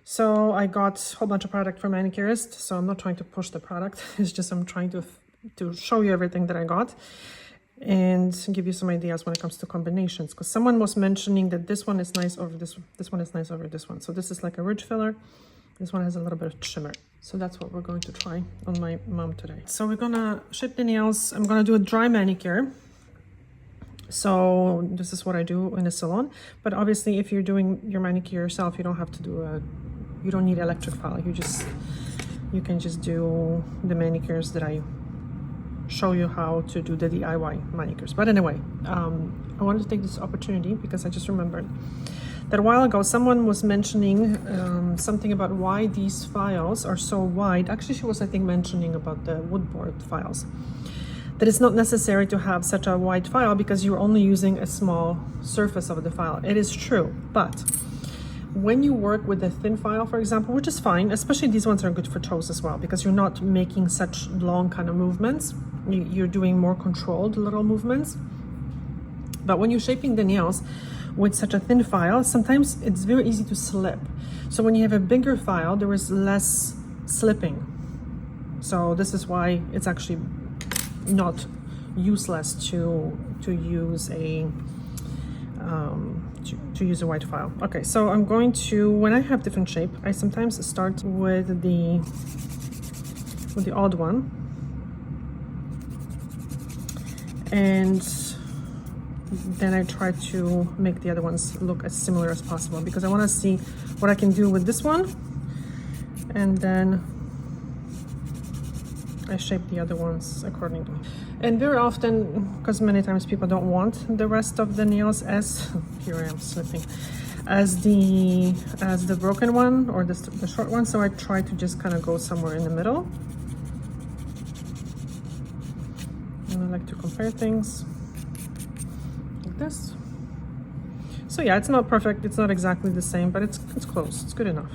So I got a whole bunch of product from Manicurist. So I'm not trying to push the product. It's just I'm trying to show you everything that I got and give you some ideas when it comes to combinations. Because someone was mentioning that this one is nice over this one is nice over this one. So this is like a ridge filler. This one has a little bit of shimmer. So that's what we're going to try on my mom today. So we're gonna shape the nails. I'm gonna do a dry manicure. So this is what I do in a salon. But obviously if you're doing your manicure yourself, you don't have to do you don't need electric file. You can just do the manicures that I show you how to do the DIY manicures. But anyway, I wanted to take this opportunity because I just remembered that a while ago someone was mentioning something about why these files are so wide. Actually, she was, I think, mentioning about the woodboard files, that it's not necessary to have such a wide file because you're only using a small surface of the file. It is true, but when you work with a thin file, for example, which is fine, especially these ones are good for toes as well, because you're not making such long kind of movements. You're doing more controlled little movements. But when you're shaping the nails with such a thin file, sometimes it's very easy to slip. So when you have a bigger file, there is less slipping. So this is why it's actually not useless to use a use a white file. Okay, so I'm going to, when I have different shape, I sometimes start with the odd one, and then I try to make the other ones look as similar as possible because I want to see what I can do with this one, and then I shape the other ones accordingly. And very often, because many times people don't want the rest of the nails as, here I am slipping, as the broken one or the short one, so I try to just kind of go somewhere in the middle. And I like to compare things like this. So yeah, it's not perfect, it's not exactly the same, but it's close, it's good enough.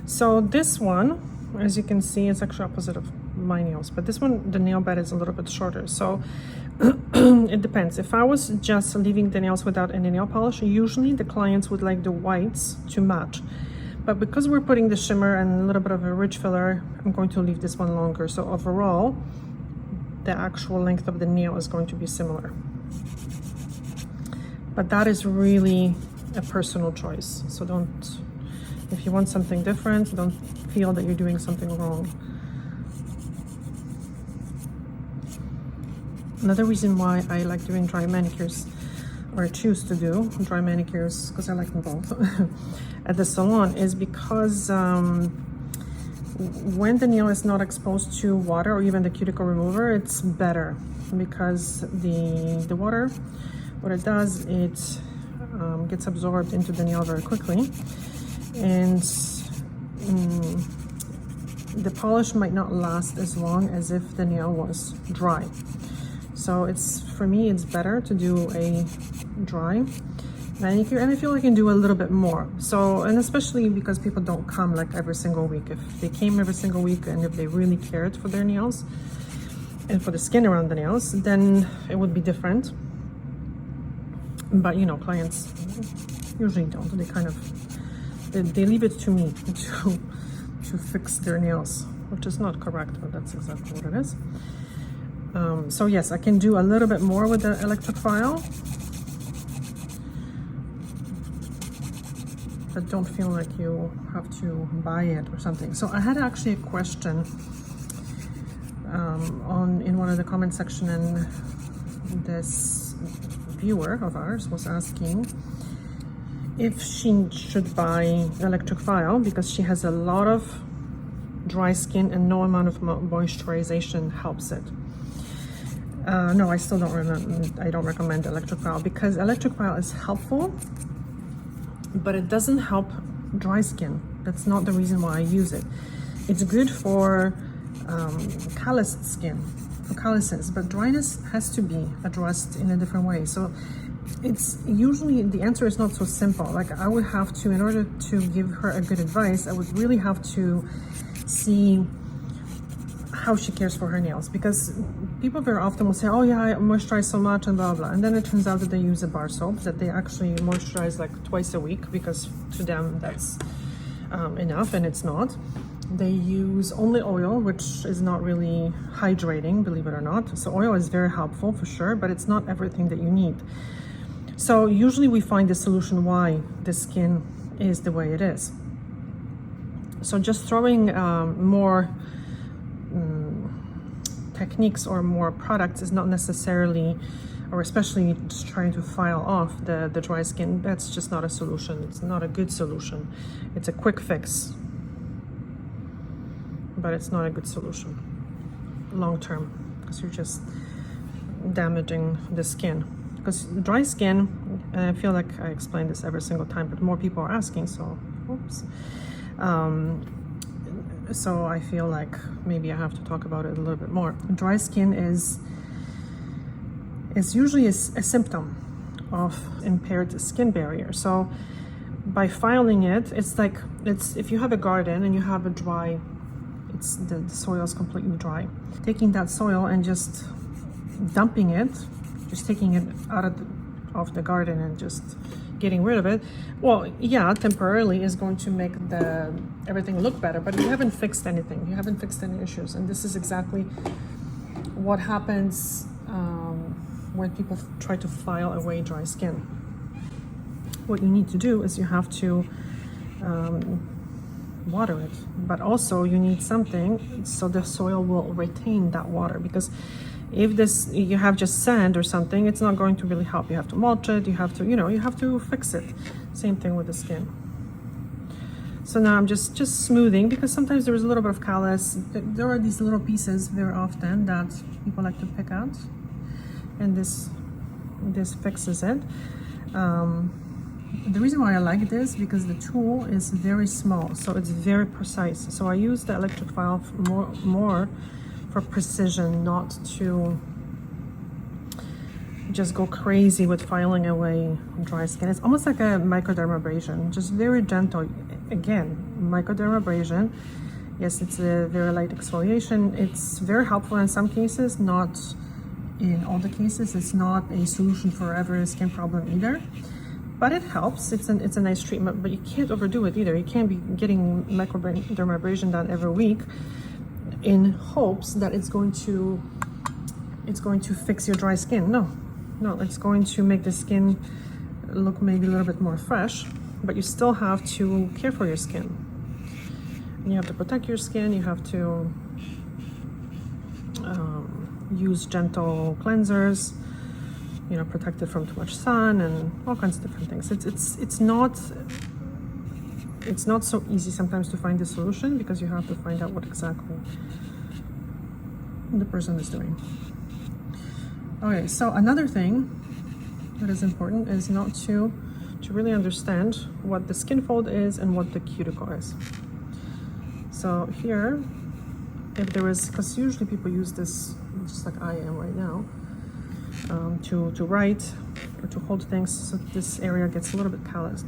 So this one, as you can see, it's actually opposite of my nails, but this one, the nail bed is a little bit shorter. So it depends. If I was just leaving the nails without any nail polish, usually the clients would like the whites to match. But because we're putting the shimmer and a little bit of a ridge filler, I'm going to leave this one longer. So overall, the actual length of the nail is going to be similar. But that is really a personal choice. So if you want something different, don't feel that you're doing something wrong. Another reason why I like doing dry manicures, or choose to do dry manicures, because I like them both, at the salon, is because when the nail is not exposed to water or even the cuticle remover, it's better because the water, what it does, it gets absorbed into the nail very quickly. And the polish might not last as long as if the nail was dry. So for me, it's better to do a dry manicure, and I feel I can do a little bit more. So, and especially because people don't come like every single week. If they came every single week and if they really cared for their nails and for the skin around the nails, then it would be different. But you know, clients usually don't. They kind of they leave it to me to fix their nails, which is not correct, but that's exactly what it is. So yes, I can do a little bit more with the electric file, but don't feel like you have to buy it or something. So I had actually a question in one of the comment section, and this viewer of ours was asking if she should buy electric file because she has a lot of dry skin and no amount of moisturization helps it. No, I still don't recommend electric file because electric file is helpful, but it doesn't help dry skin. That's not the reason why I use it. It's good for calloused skin, for calluses, but dryness has to be addressed in a different way. So it's usually, the answer is not so simple. Like I would have to, in order to give her a good advice, I would really have to see how she cares for her nails, because people very often will say, oh yeah, I moisturize so much and blah blah, and then it turns out that they use a bar soap that they actually moisturize like twice a week, because to them that's enough, and it's not. They use only oil, which is not really hydrating, believe it or not. So oil is very helpful for sure, but it's not everything that you need. So usually we find the solution why the skin is the way it is. So just throwing more techniques or more products is not necessarily, or especially just trying to file off the dry skin, that's just not a solution. It's not a good solution. It's a quick fix, but it's not a good solution long term, because you're just damaging the skin. Because dry skin, and I feel like I explain this every single time, but more people are asking, so oops. So I feel like maybe I have to talk about it a little bit more. Dry skin is usually a symptom of impaired skin barrier. So by filing it, it's like, if you have a garden and you have a dry, it's the soil is completely dry. Taking that soil and just dumping it, just taking it out of the garden and just getting rid of it, well, yeah, temporarily is going to make everything look better, but you haven't fixed anything. You haven't fixed any issues, and this is exactly what happens when people try to file away dry skin. What you need to do is you have to water it, but also you need something so the soil will retain that water, because if you have just sand or something, it's not going to really help. You have to mulch it, you have to, you have to fix it. Same thing with the skin. So now I'm just smoothing, because sometimes there's a little bit of callus. There are these little pieces very often that people like to pick out, and this fixes it. The reason why I like this, because the tool is very small, so it's very precise. So I use the electric file more for precision, not to just go crazy with filing away dry skin. It's almost like a microdermabrasion, just very gentle. Again, microdermabrasion, yes, it's a very light exfoliation. It's very helpful in some cases, not in all the cases. It's not a solution for every skin problem either, but it helps. It's a nice treatment, but you can't overdo it either. You can't be getting microdermabrasion done every week in hopes that it's going to fix your dry skin. No, it's going to make the skin look maybe a little bit more fresh, but you still have to care for your skin. You have to protect your skin. You have to use gentle cleansers, protect it from too much sun and all kinds of different things. It's not so easy sometimes to find the solution, because you have to find out what exactly the person is doing. Okay, so another thing that is important is not to really understand what the skin fold is and what the cuticle is. So here, if there is, because usually people use this just like I am right now, to write or to hold things, so this area gets a little bit calloused.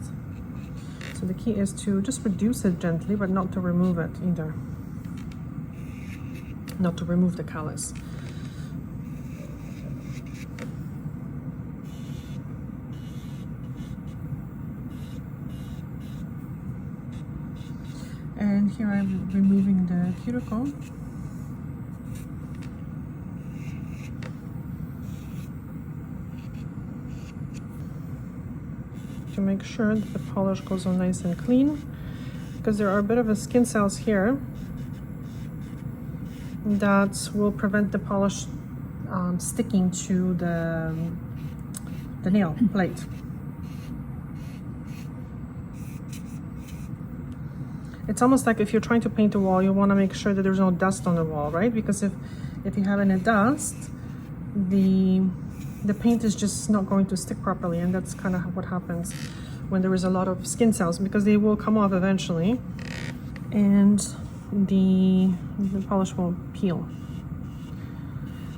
So the key is to just reduce it gently, but not to remove it either. Not to remove the callus. And here I'm removing the cuticle. To make sure that the polish goes on nice and clean, because there are a bit of a skin cells here that will prevent the polish sticking to the nail plate. It's almost like if you're trying to paint a wall, you want to make sure that there's no dust on the wall, right? Because if you have any dust, the paint is just not going to stick properly, and that's kind of what happens when there is a lot of skin cells, because they will come off eventually, and the polish will peel.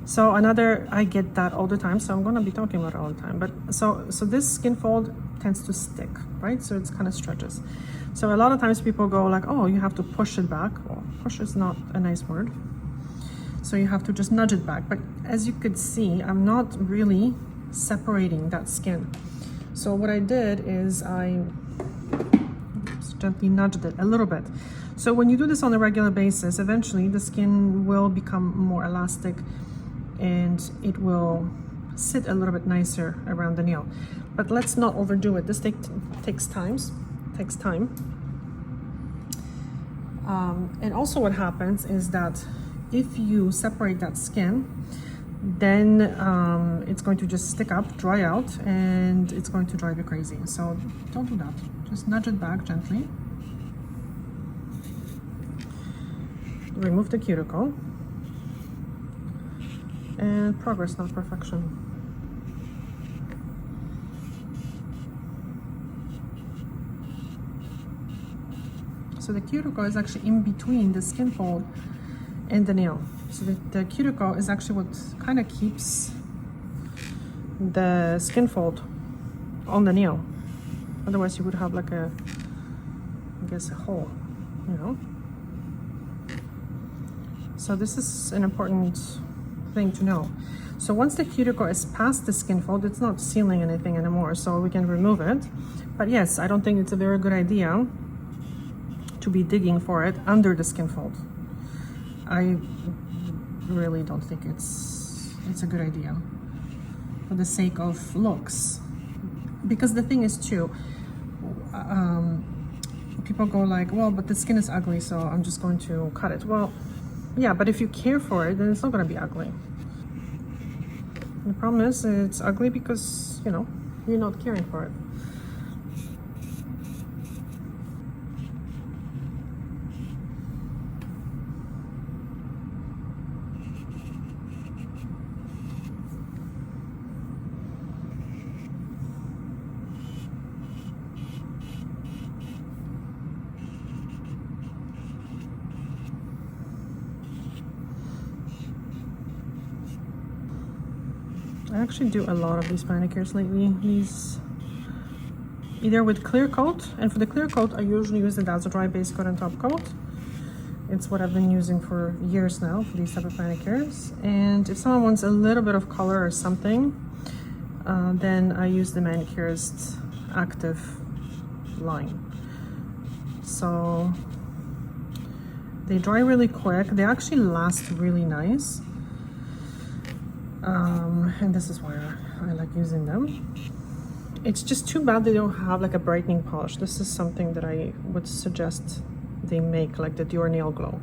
So I get that all the time, so I'm gonna be talking about it all the time. But so this skin fold tends to stick, right? So it's kind of stretches. So a lot of times people go like, oh, you have to push it back. Well, push is not a nice word. So you have to just nudge it back. But as you could see, I'm not really separating that skin. So what I did is I just gently nudged it a little bit. So when you do this on a regular basis, eventually the skin will become more elastic and it will sit a little bit nicer around the nail. But let's not overdo it. This takes time. And also what happens is that if you separate that skin, then it's going to just stick up, dry out, and it's going to drive you crazy. So don't do that. Just nudge it back gently. Remove the cuticle. And progress, not perfection. So the cuticle is actually in between the skin fold and the nail. So the cuticle is actually what kind of keeps the skin fold on the nail. Otherwise you would have like a, I guess, a hole, you know? So this is an important thing to know. So once the cuticle is past the skin fold, it's not sealing anything anymore, so we can remove it. But yes, I don't think it's a very good idea to be digging for it under the skin fold. I really don't think it's a good idea for the sake of looks. Because the thing is too, people go like, well, but the skin is ugly, so I'm just going to cut it. Well, yeah, but if you care for it, then it's not going to be ugly. The problem is it's ugly because, you know, you're not caring for it. I actually do a lot of these manicures lately. These either with clear coat, and for the clear coat I usually use the Dazzle Dry base coat and top coat. It's what I've been using for years now for these type of manicures. And if someone wants a little bit of color or something, then I use the Manicurist active line. So they dry really quick. They actually last really nice. And this is why I like using them. It's just too bad they don't have like a brightening polish. This is something that I would suggest they make, like the Dior Nail Glow,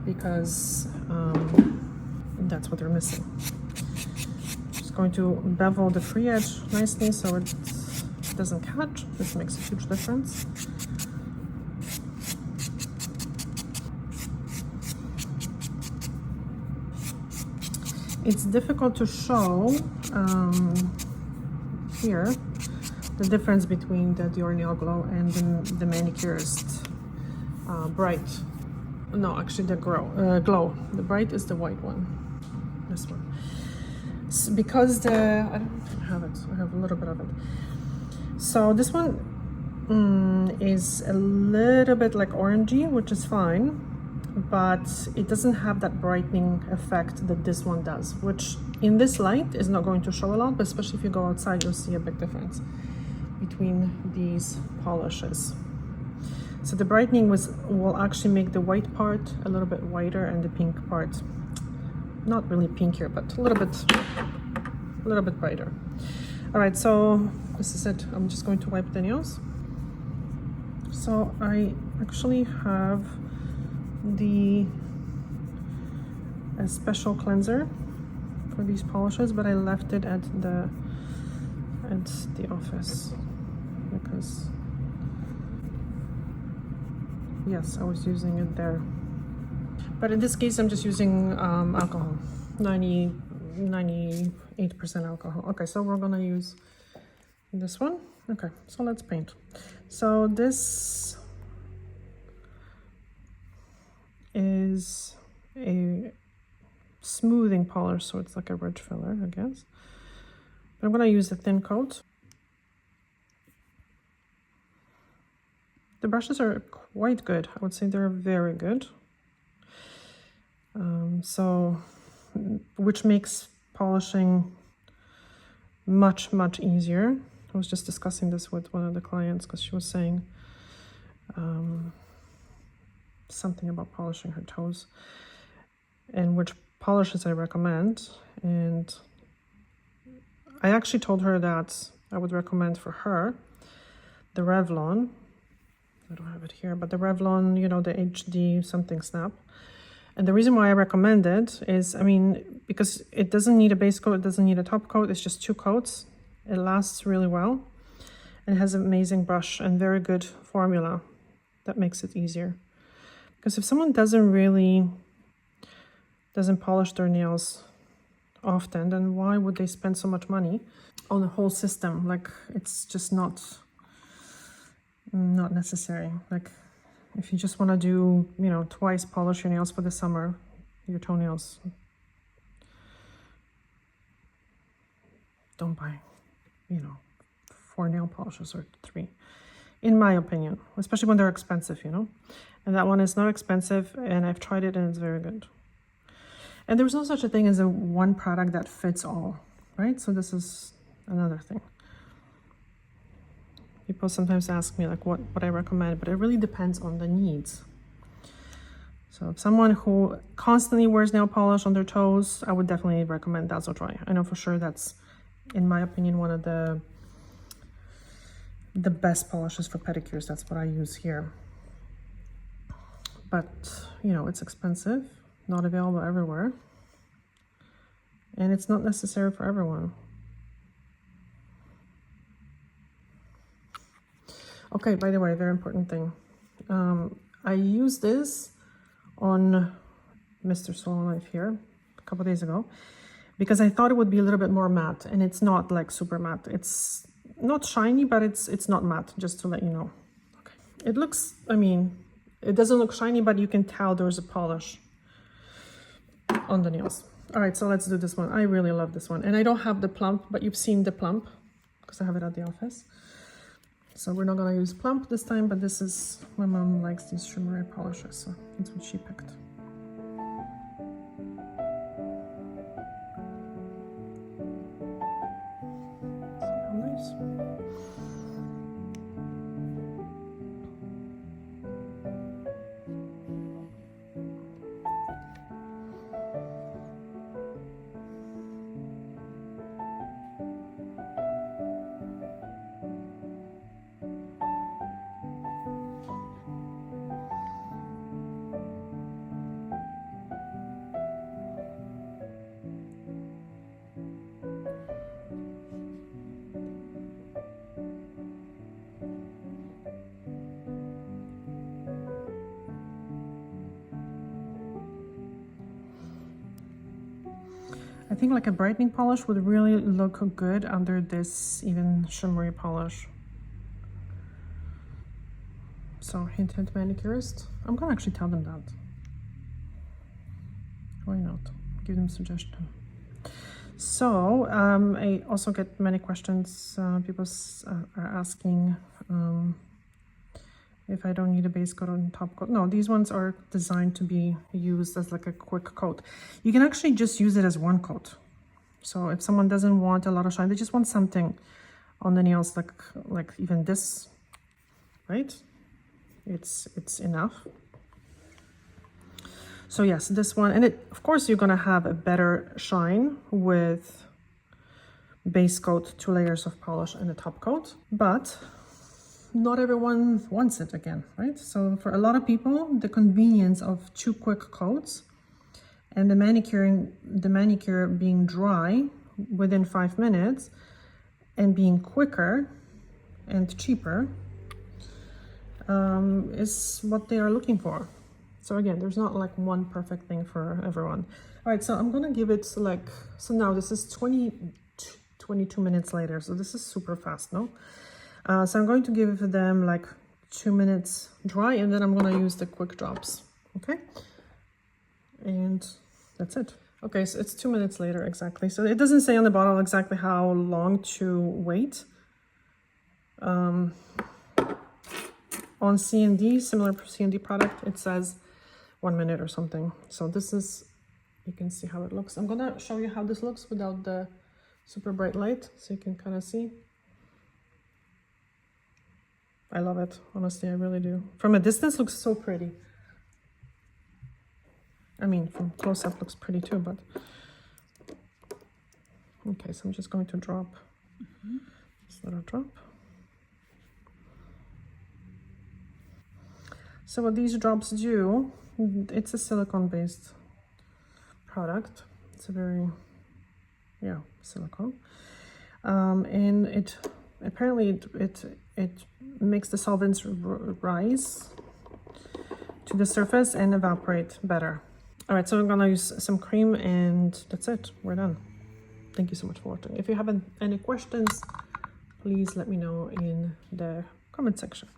because that's what they're missing. Just going to bevel the free edge nicely so it doesn't catch. This makes a huge difference. It's difficult to show here the difference between the Dior Nail Glow and the Manicurist Bright. No, actually the Glow. The Bright is the white one. This one. Because I don't have it. I have a little bit of it. So this one is a little bit like orangey, which is fine. But it doesn't have that brightening effect that this one does, which in this light is not going to show a lot, but especially if you go outside, you'll see a big difference between these polishes. So the brightening will actually make the white part a little bit whiter and the pink part not really pinkier, but a little bit brighter. All right, so this is it. I'm just going to wipe the nails. So I actually have a special cleanser for these polishes, but I left it at the office because yes, I was using it there. But in this case, I'm just using alcohol, 98% alcohol. Okay, so we're gonna use this one. Okay, so let's paint. So this is a smoothing polish, so it's like a ridge filler, I guess. But I'm going to use a thin coat. The brushes are quite good. I would say they're very good. Which makes polishing much easier. I was just discussing this with one of the clients because she was saying something about polishing her toes and which polishes I recommend. And I actually told her that I would recommend for her the Revlon. I don't have it here, but the Revlon, you know, the HD something snap. And the reason why I recommend it is, I mean, because it doesn't need a base coat, it doesn't need a top coat, it's just 2 coats. It lasts really well. And it has an amazing brush and very good formula that makes it easier. Because if someone doesn't polish their nails often, then why would they spend so much money on the whole system? Like, it's just not necessary. Like, if you just want to do, you know, twice polish your nails for the summer, your toenails, don't buy, you know, 4 nail polishes or 3, in my opinion, especially when they're expensive, you know. And that one is not expensive, and I've tried it and it's very good. And there's no such a thing as a one product that fits all, right? So this is another thing. People sometimes ask me like what I recommend, but it really depends on the needs. So if someone who constantly wears nail polish on their toes, I would definitely recommend Dazzle Dry. I know for sure that's, in my opinion, one of the best polishes for pedicures. That's what I use here. But, you know, it's expensive, not available everywhere, and it's not necessary for everyone. Okay, by the way, very important thing. I used this on Mr. Salon Life here a couple days ago because I thought it would be a little bit more matte, and it's not like super matte. It's not shiny, but it's not matte, just to let you know. Okay. It looks, I mean, it doesn't look shiny, but you can tell there's a polish on the nails. All right, so let's do this one. I really love this one. And I don't have the plump, but you've seen the plump because I have it at the office. So we're not gonna use plump this time, but this is, my mom likes these shimmery polishes, so that's what she picked. See how nice. I think like a brightening polish would really look good under this even shimmery polish. So hint, hint, Manicurist. I'm gonna actually tell them that. Why not? Give them suggestion. So I also get many questions. People are asking if I don't need a base coat and top coat. No, these ones are designed to be used as like a quick coat. You can actually just use it as one coat. So if someone doesn't want a lot of shine, they just want something on the nails, like even this, right? It's enough. So yes, this one, and of course you're gonna have a better shine with base coat, 2 layers of polish and a top coat, but not everyone wants it again, right? So for a lot of people, the convenience of 2 quick coats and the manicure being dry within 5 minutes and being quicker and cheaper is what they are looking for. So again, there's not like one perfect thing for everyone. All right, so I'm gonna give it like, so now this is 22 minutes later, so this is super fast, no? So I'm going to give them like 2 minutes dry, and then I'm gonna use the quick drops, okay? And that's it. Okay, so it's 2 minutes later exactly. So it doesn't say on the bottle exactly how long to wait. On C&D, similar C&D product, it says 1 minute or something. So this is, you can see how it looks. I'm gonna show you how this looks without the super bright light, so you can kind of see. I love it, honestly, I really do. From a distance, looks so pretty. I mean, from close up looks pretty too, but okay, so I'm just going to drop this little drop. So what these drops do, it's a silicone-based product. It's a very, yeah, silicone. And it apparently it makes the solvents rise to the surface and evaporate better. All right, so I'm gonna use some cream and that's it, we're done. Thank you so much for watching. If you have any questions, please let me know in the comment section.